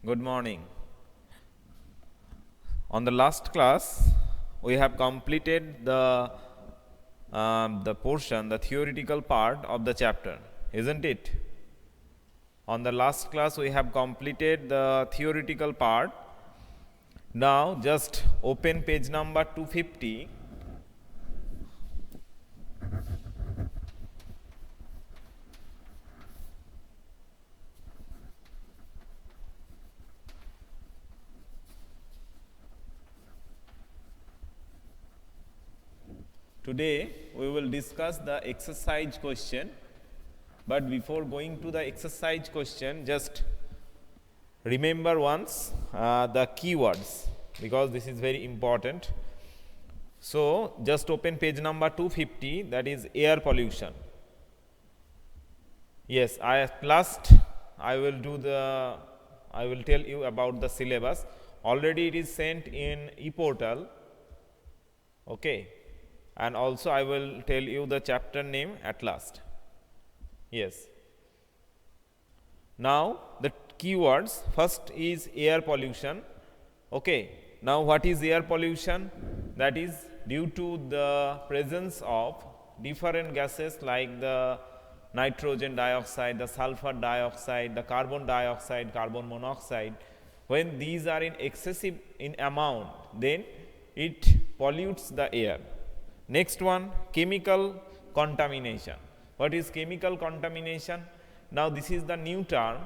Good morning. On the last class, we have completed the portion, the theoretical part of the chapter, isn't it? On the last class, we have completed the theoretical part. Now, just open page number 250. Today, we will discuss the exercise question. But before going to the exercise question, just remember once the keywords, because this is very important. So, just open page number 250, that is air pollution. Yes, at last I will tell you about the syllabus. Already it is sent in ePortal. Okay, and also I will tell you the chapter name at last. Yes. Now the keywords, first is air pollution. Okay, now what is air pollution? That is due to the presence of different gases like the nitrogen dioxide, the sulfur dioxide, the carbon dioxide, carbon monoxide. When these are in excessive in amount, then it pollutes the air. Next one, chemical contamination. What is chemical contamination? Now this is the new term.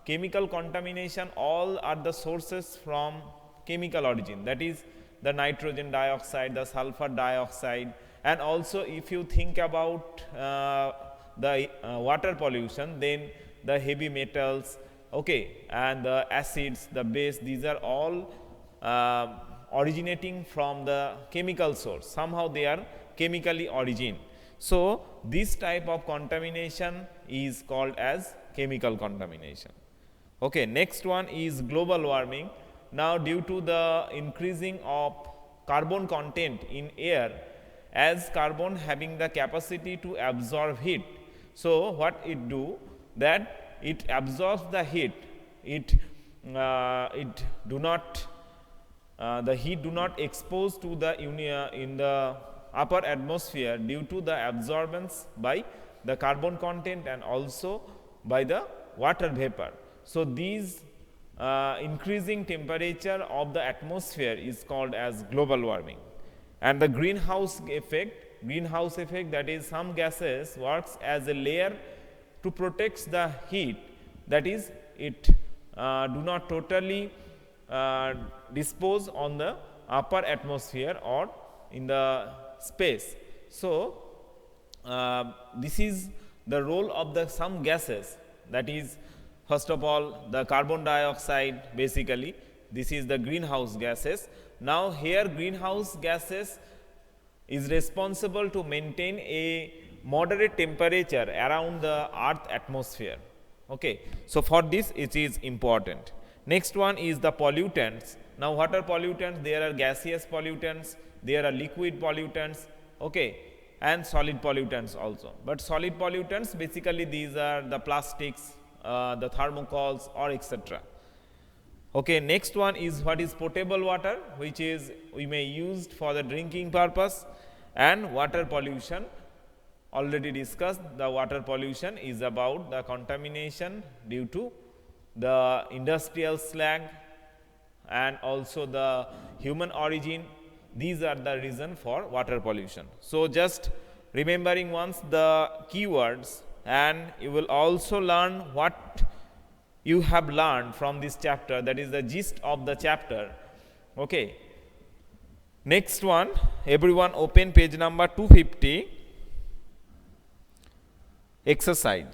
Chemical contamination, all are the sources from chemical origin, that is the nitrogen dioxide, the sulfur dioxide, and also if you think about the water pollution, then the heavy metals, okay, and the acids, the base, these are all originating from the chemical source. Somehow they are chemically origin. So this type of contamination is called as chemical contamination. Okay, next one is global warming. Now due to the increasing of carbon content in air, as carbon having the capacity to absorb heat, so what it do, that it absorbs the heat, the heat do not expose to the in the upper atmosphere due to the absorbance by the carbon content and also by the water vapor. So these increasing temperature of the atmosphere is called as global warming. And the greenhouse effect, that is some gases works as a layer to protect the heat, that is it do not totally dispose on the upper atmosphere or in the space. So this is the role of the some gases, that is first of all the carbon dioxide, basically this is the greenhouse gases. Now here greenhouse gases is responsible to maintain a moderate temperature around the earth atmosphere. Okay, so for this it is important. Next one is the pollutants. Now what are pollutants? There are gaseous pollutants, there are liquid pollutants, okay, and solid pollutants also. But solid pollutants, basically these are the plastics, the thermocols or etc. Okay, next one is what is potable water, which is we may use for the drinking purpose, and water pollution. Already discussed, the water pollution is about the contamination due to the industrial slag and also the human origin. These are the reason for water pollution. So just remembering once the keywords, and you will also learn what you have learned from this chapter, that is the gist of the chapter. Okay. Next one, everyone open page number 250. Exercise.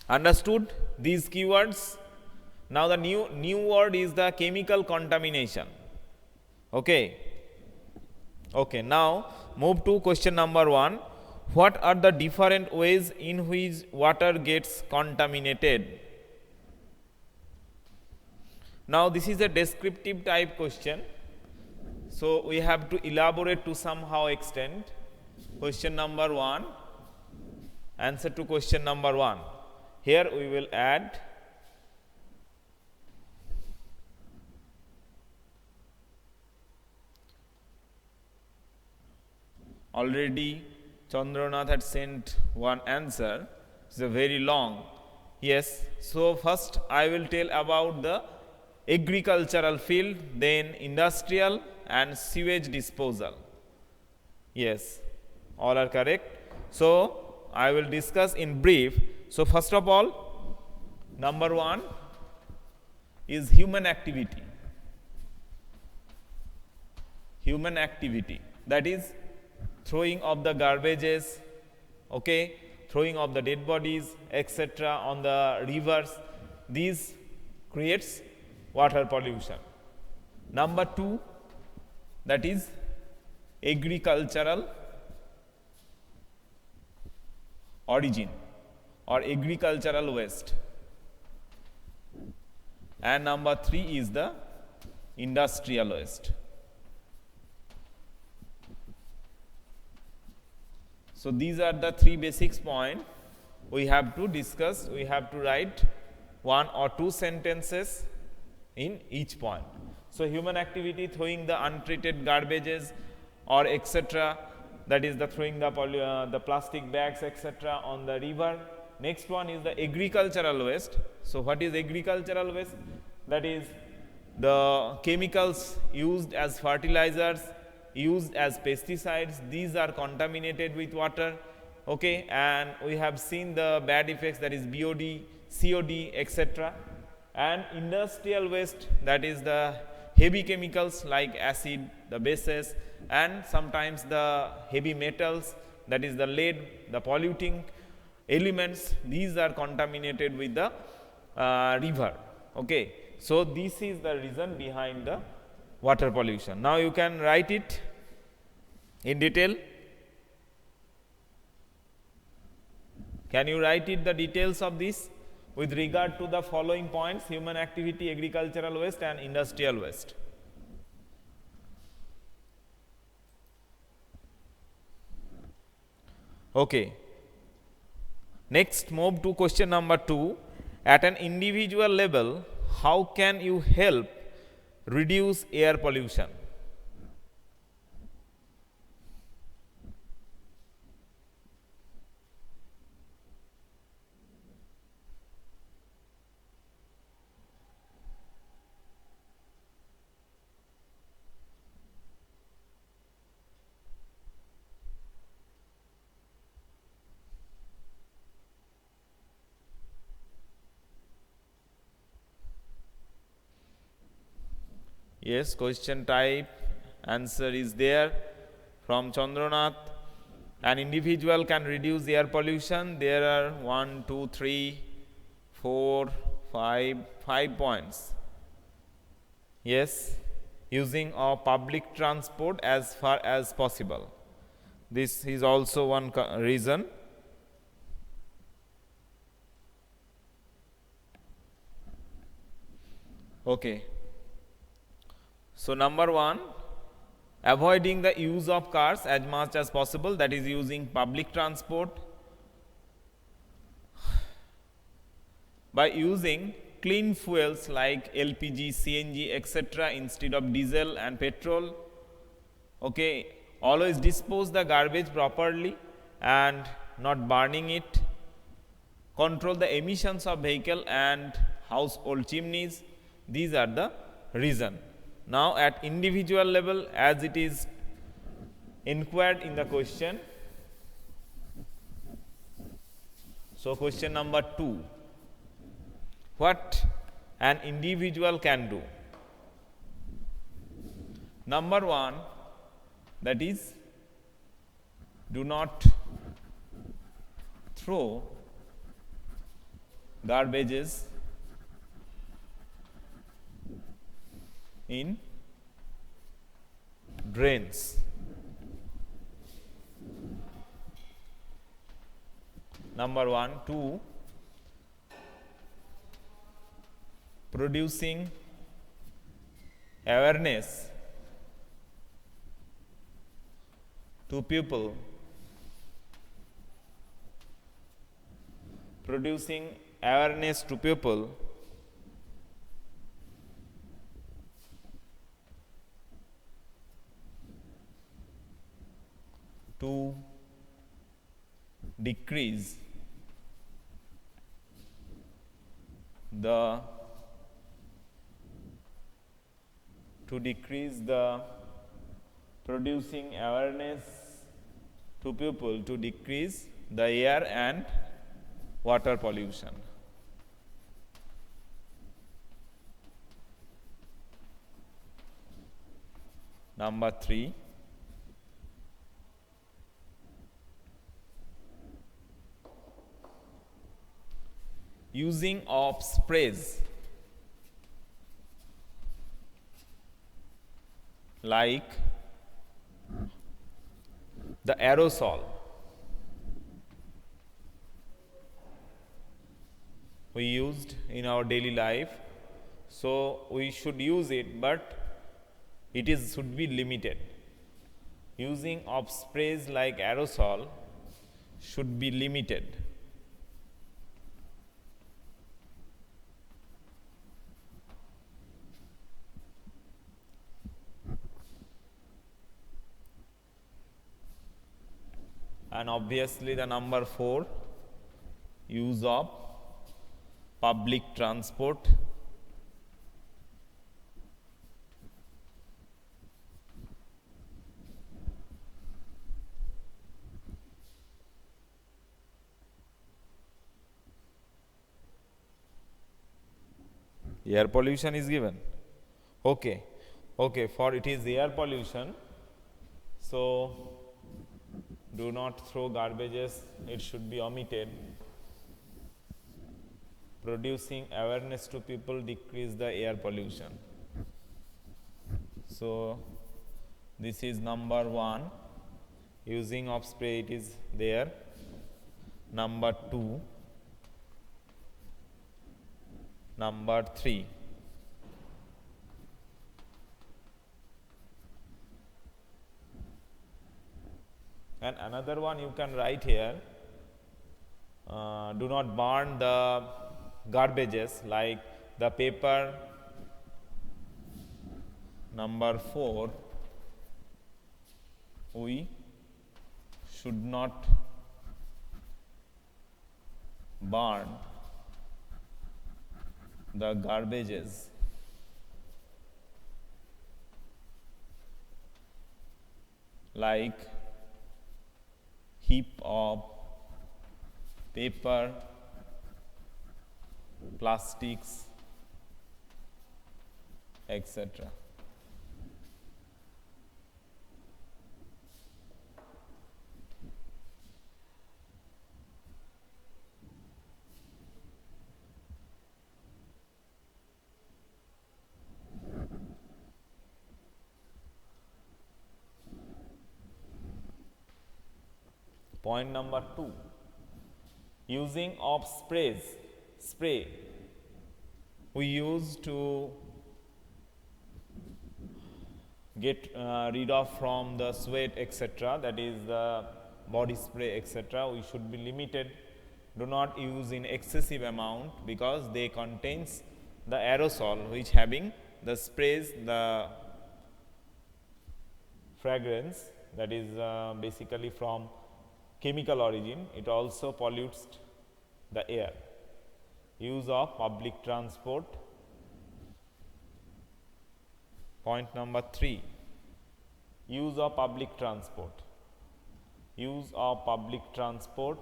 Understood these keywords? Now the new word is the chemical contamination. Okay. Okay, now move to question number 1. What are the different ways in which water gets contaminated? Now this is a descriptive type question, so we have to elaborate to somehow extent. Question number 1, answer to question number 1. Here we will add Already Chandranath had sent one answer. It's a very long. Yes. So first I will tell about the agricultural field, then industrial and sewage disposal. Yes, all are correct. So I will discuss in brief. So first of all, number 1 is human activity. Human activity, that is throwing of the garbages, okay, throwing of the dead bodies, etc. on the rivers. These creates water pollution. Number 2, that is agricultural origin or agricultural waste. And number 3 is the industrial waste. So these are the 3 basic points we have to discuss. We have to write 1 or 2 sentences in each point. So human activity, throwing the untreated garbages or etc., that is the throwing the plastic bags etc. on the river. Next one is the agricultural waste. So what is agricultural waste? That is the chemicals used as fertilizers, used as pesticides. These are contaminated with water, okay, and we have seen the bad effects, that is BOD, COD, etc. And industrial waste, that is the heavy chemicals like acid, the bases, and sometimes the heavy metals, that is the lead, the polluting elements. These are contaminated with the river, okay. So this is the reason behind the water pollution. Now you can write it in detail. Can you write it the details of this with regard to the following points: human activity, agricultural waste and industrial waste? Okay. Next, move to question number 2. At an individual level, how can you help reduce air pollution? Yes, question type, answer is there from Chandranath. An individual can reduce air pollution. There are 1, 2, 3, 4, 5 points. Yes, using of public transport as far as possible. This is also one reason. Okay. So number 1, avoiding the use of cars as much as possible, that is using public transport. By using clean fuels like LPG, CNG, etc. instead of diesel and petrol. Okay, always dispose the garbage properly and not burning it. Control the emissions of vehicle and household chimneys. These are the reason. Now at individual level, as it is inquired in the question. So question number 2, what an individual can do? Number 1, that is, do not throw garbages in drains. Number 1. 2, producing awareness to people, to decrease the producing awareness to people to decrease the air and water pollution. Number 3, using of sprays like the aerosol. We used in our daily life, so we should use it, but it should be limited. Using of sprays like aerosol should be limited. And obviously the number 4, use of public transport. Air pollution is given. Okay, for it is air pollution, so do not throw garbages, it should be omitted. Producing awareness to people decrease the air pollution. So this is number 1, using of spray, it is there. Number 2, number 3, and another one you can write here, do not burn the garbages like the paper. Number 4, we should not burn the garbages like heap of paper, plastics, etc. Point number 2, using of spray. We use to get rid of from the sweat, etc., that is the body spray, etc. We should be limited. Do not use in excessive amount because they contains the aerosol which having the sprays, the fragrance, that is basically from chemical origin, it also pollutes the air. Use of public transport. Point number 3, use of public transport. Use of public transport.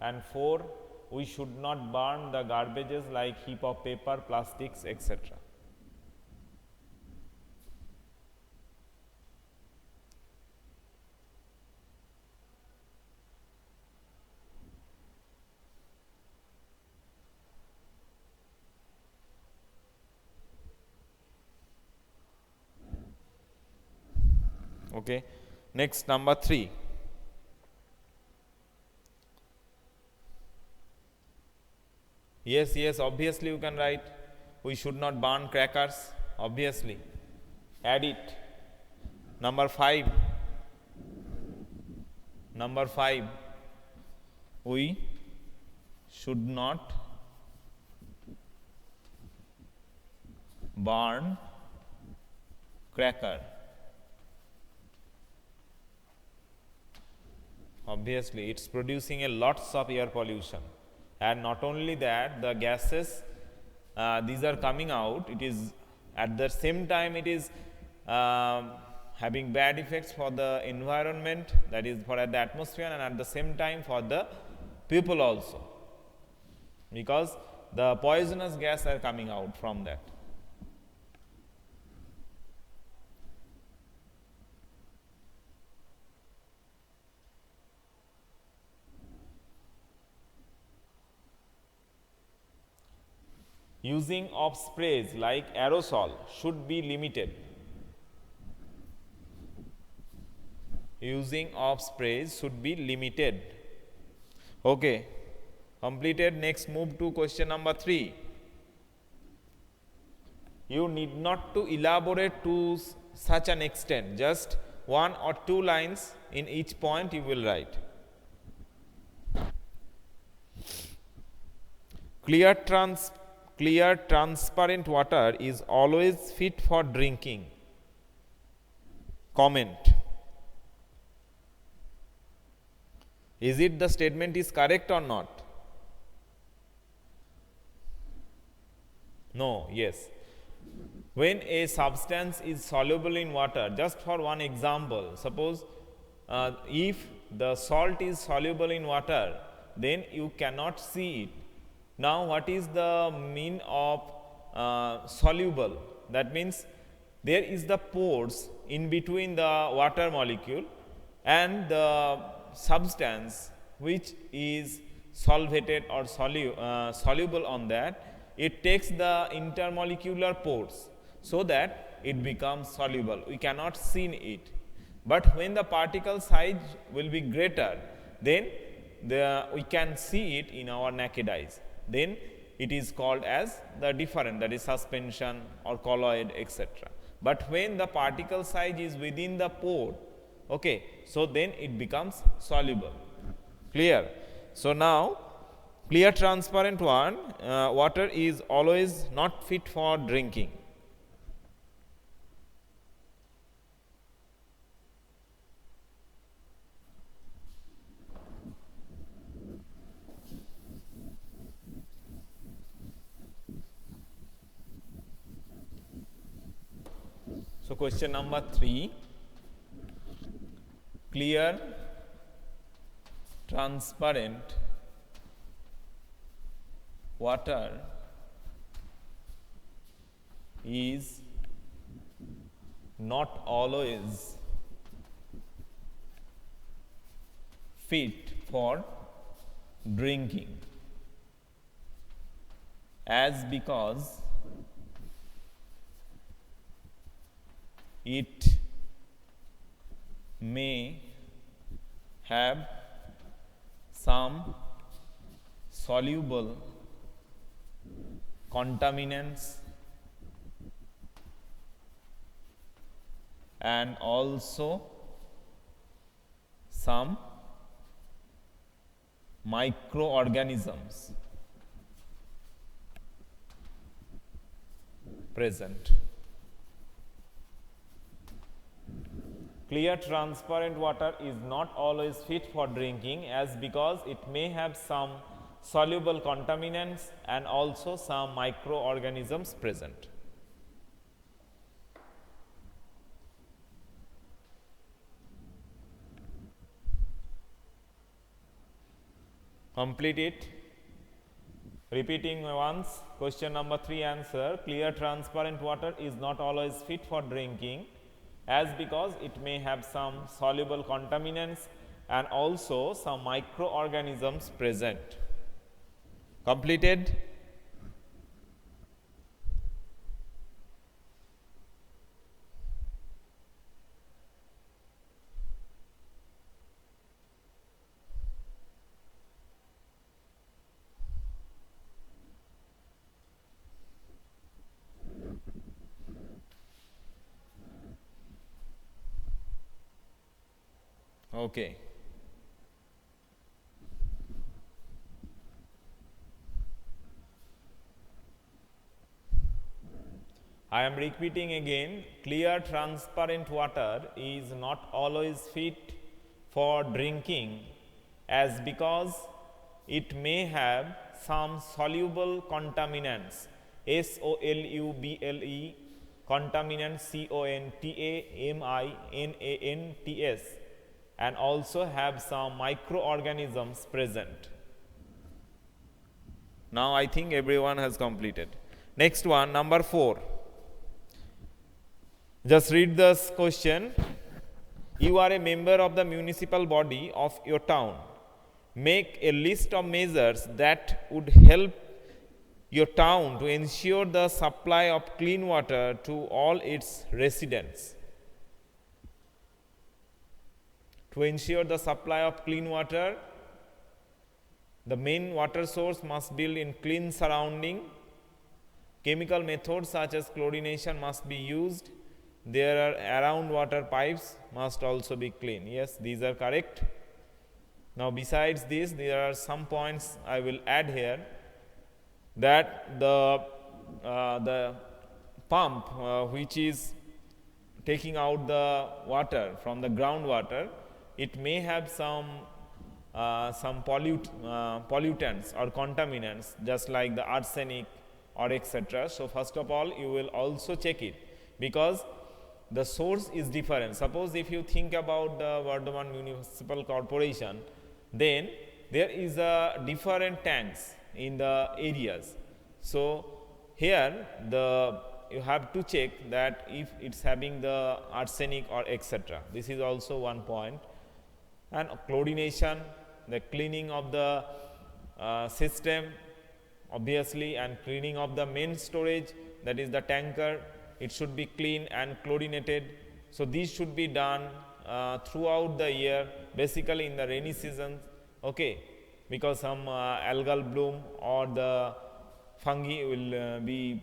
And 4, we should not burn the garbages like heap of paper, plastics, etc. Okay. Next, number 3. Yes, obviously you can write, we should not burn crackers, obviously. Add it. Number 5. Number 5, we should not burn cracker. Obviously, it's producing a lots of air pollution, and not only that, the gases these are coming out. It is at the same time it is having bad effects for the environment, that is for the atmosphere, and at the same time for the people also, because the poisonous gas are coming out from that. Using of sprays like aerosol should be limited. Using of sprays should be limited. Okay, completed. Next, move to question number 3. You need not to elaborate to such an extent, just 1 or 2 lines in each point you will write. Clear transparent water is always fit for drinking. Comment. Is it the statement is correct or not? No, yes. When a substance is soluble in water, just for one example, suppose if the salt is soluble in water, then you cannot see it. Now, what is the mean of soluble? That means there is the pores in between the water molecule and the substance which is solvated or soluble on that. It takes the intermolecular pores so that it becomes soluble. We cannot see it. But when the particle size will be greater, then we can see it in our naked eyes. Then it is called as the different, that is suspension or colloid, etc. But when the particle size is within the pore, okay, so then it becomes soluble. Clear? So now, clear transparent water is always not fit for drinking. So, question number 3, clear, transparent water is not always fit for drinking, as because it may have some soluble contaminants and also some microorganisms present. Clear transparent water is not always fit for drinking, as because it may have some soluble contaminants and also some microorganisms present. Complete it. Repeating once, question number 3 answer, clear transparent water is not always fit for drinking, as because it may have some soluble contaminants and also some microorganisms present. Completed? Okay. I am repeating again, clear transparent water is not always fit for drinking, as because it may have some soluble contaminants, SOLUBLE, contaminants, CONTAMINANTS, and also have some microorganisms present. Now I think everyone has completed. Next one, number 4. Just read this question. You are a member of the municipal body of your town. Make a list of measures that would help your town to ensure the supply of clean water to all its residents. To ensure the supply of clean water, the main water source must be in clean surrounding. Chemical methods such as chlorination must be used. There are around water pipes must also be clean. Yes, these are correct. Now besides this, there are some points I will add here, that the pump which is taking out the water from the groundwater, it may have some pollutants or contaminants, just like the arsenic or etc. So first of all, you will also check it, because the source is different. Suppose if you think about the Bardhaman Municipal Corporation, then there is a different tanks in the areas. So here you have to check that if it's having the arsenic or etc. This is also one point. And chlorination, the cleaning of the system obviously, and cleaning of the main storage, that is the tanker, it should be clean and chlorinated. So these should be done throughout the year, basically in the rainy season, okay, because some algal bloom or the fungi will be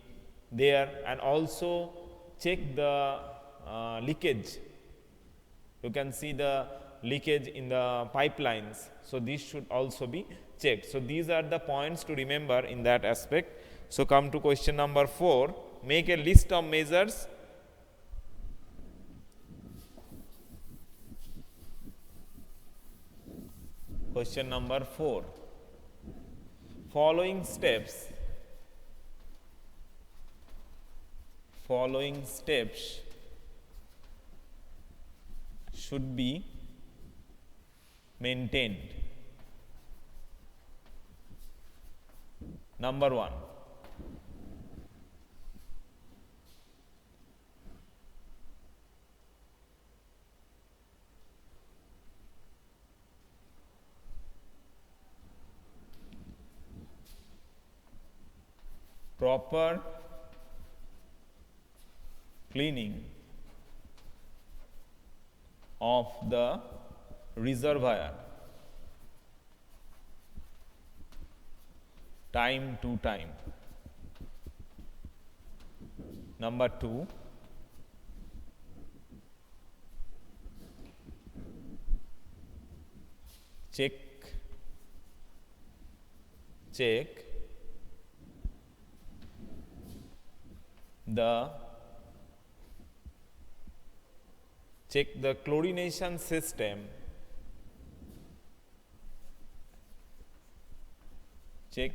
there. And also check the leakage. You can see the leakage in the pipelines, so this should also be checked. So these are the points to remember in that aspect. So come to question number 4. Make a list of measures. Question number 4. Following steps should be maintained. Number 1. Proper cleaning of the reservoir time to time. Number 2, check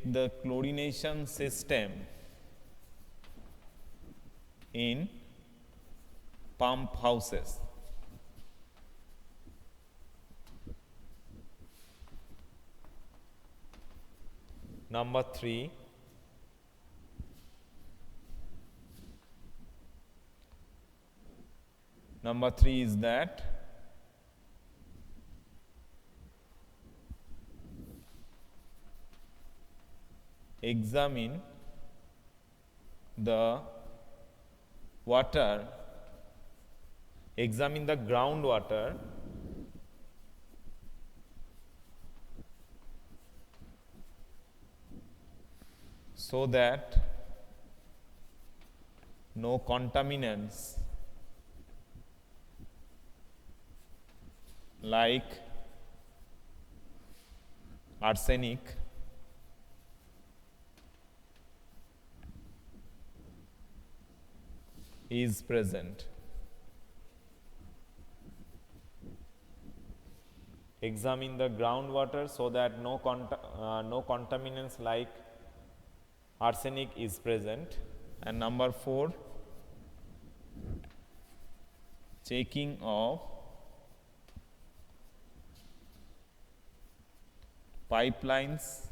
the chlorination system in pump houses. Number 3, is that examine the groundwater so that no contaminants like arsenic is present. examine the groundwater so that no contaminants like arsenic is present. And number 4, checking of pipelines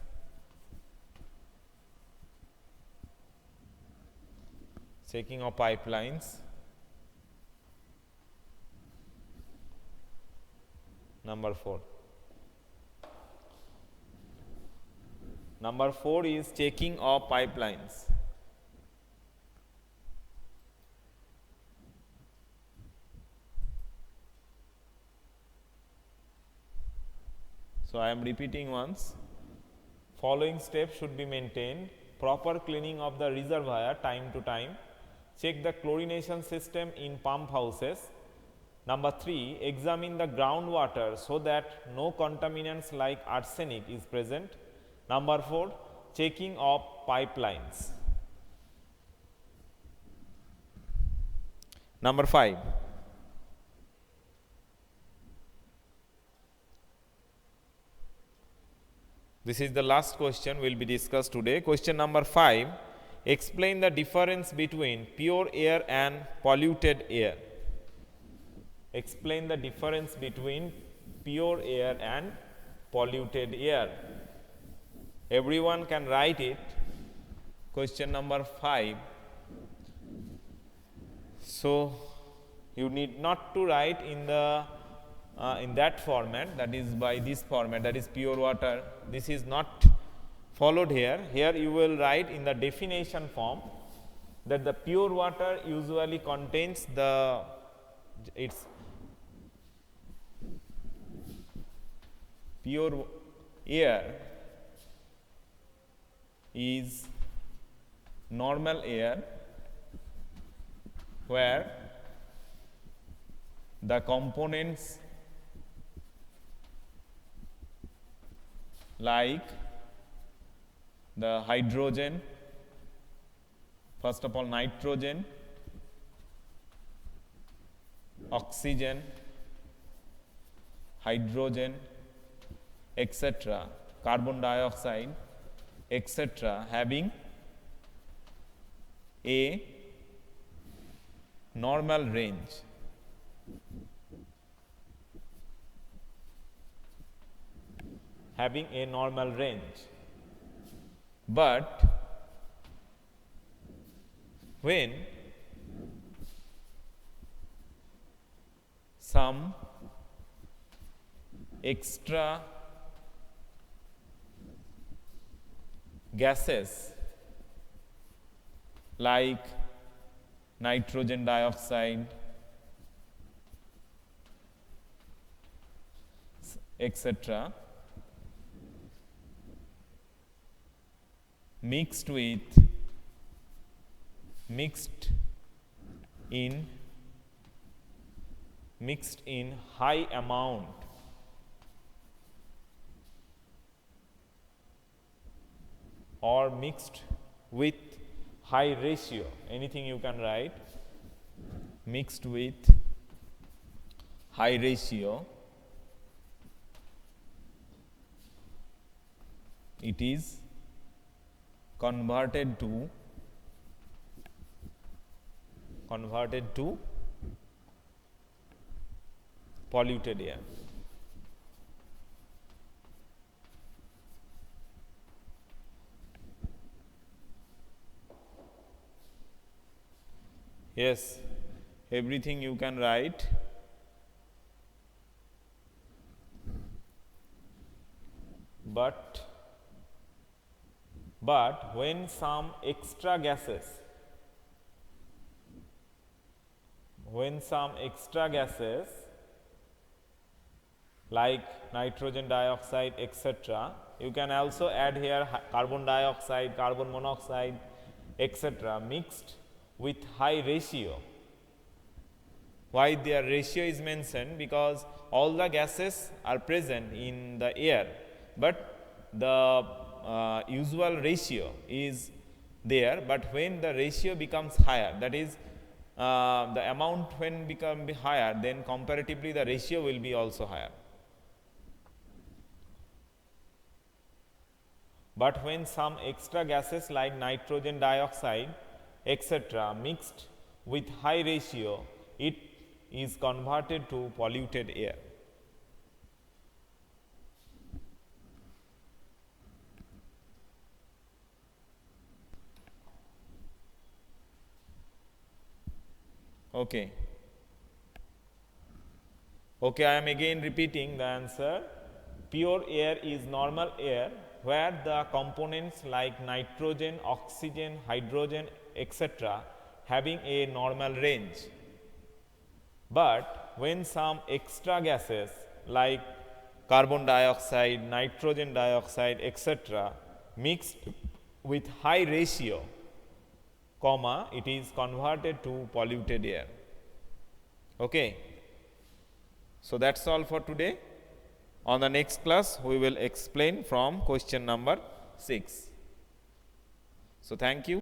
number 4. Number 4 is checking of pipelines. So, I am repeating once. Following steps should be maintained: proper cleaning of the reservoir time to time, check the chlorination system in pump houses. Number 3, examine the groundwater so that no contaminants like arsenic is present. Number 4, checking of pipelines. Number 5, this is the last question will be discussed today. Question number 5, explain the difference between pure air and polluted air. Explain the difference between pure air and polluted air. Everyone can write it. Question number 5. So, you need not to write in that format, that is by this format, that is pure water. This is not followed here. Here you will write in the definition form that the pure water usually contains its pure air is normal air where the components like the hydrogen, first of all nitrogen, oxygen, hydrogen, etc., carbon dioxide, etc., having a normal range. Having a normal range. But when some extra gases like nitrogen dioxide, etc., mixed in high amount or mixed with high ratio, anything you can write, mixed with high ratio, it is converted to polluted air. Yes, everything you can write. But when some extra gases like nitrogen dioxide, etc., you can also add here carbon dioxide, carbon monoxide, etc., mixed with high ratio. Why their ratio is mentioned? Because all the gases are present in the air, but the usual ratio is there, but when the ratio becomes higher, that is the amount when become higher, then comparatively the ratio will be also higher. But when some extra gases like nitrogen dioxide etc. mixed with high ratio, it is converted to polluted air. Okay. Okay, I am again repeating the answer. Pure air is normal air where the components like nitrogen, oxygen, hydrogen, etc. having a normal range. But when some extra gases like carbon dioxide, nitrogen dioxide, etc. mixed with high ratio, comma, it is converted to polluted air. Okay. So that's all for today. On the next class, we will explain from question number 6. So thank you.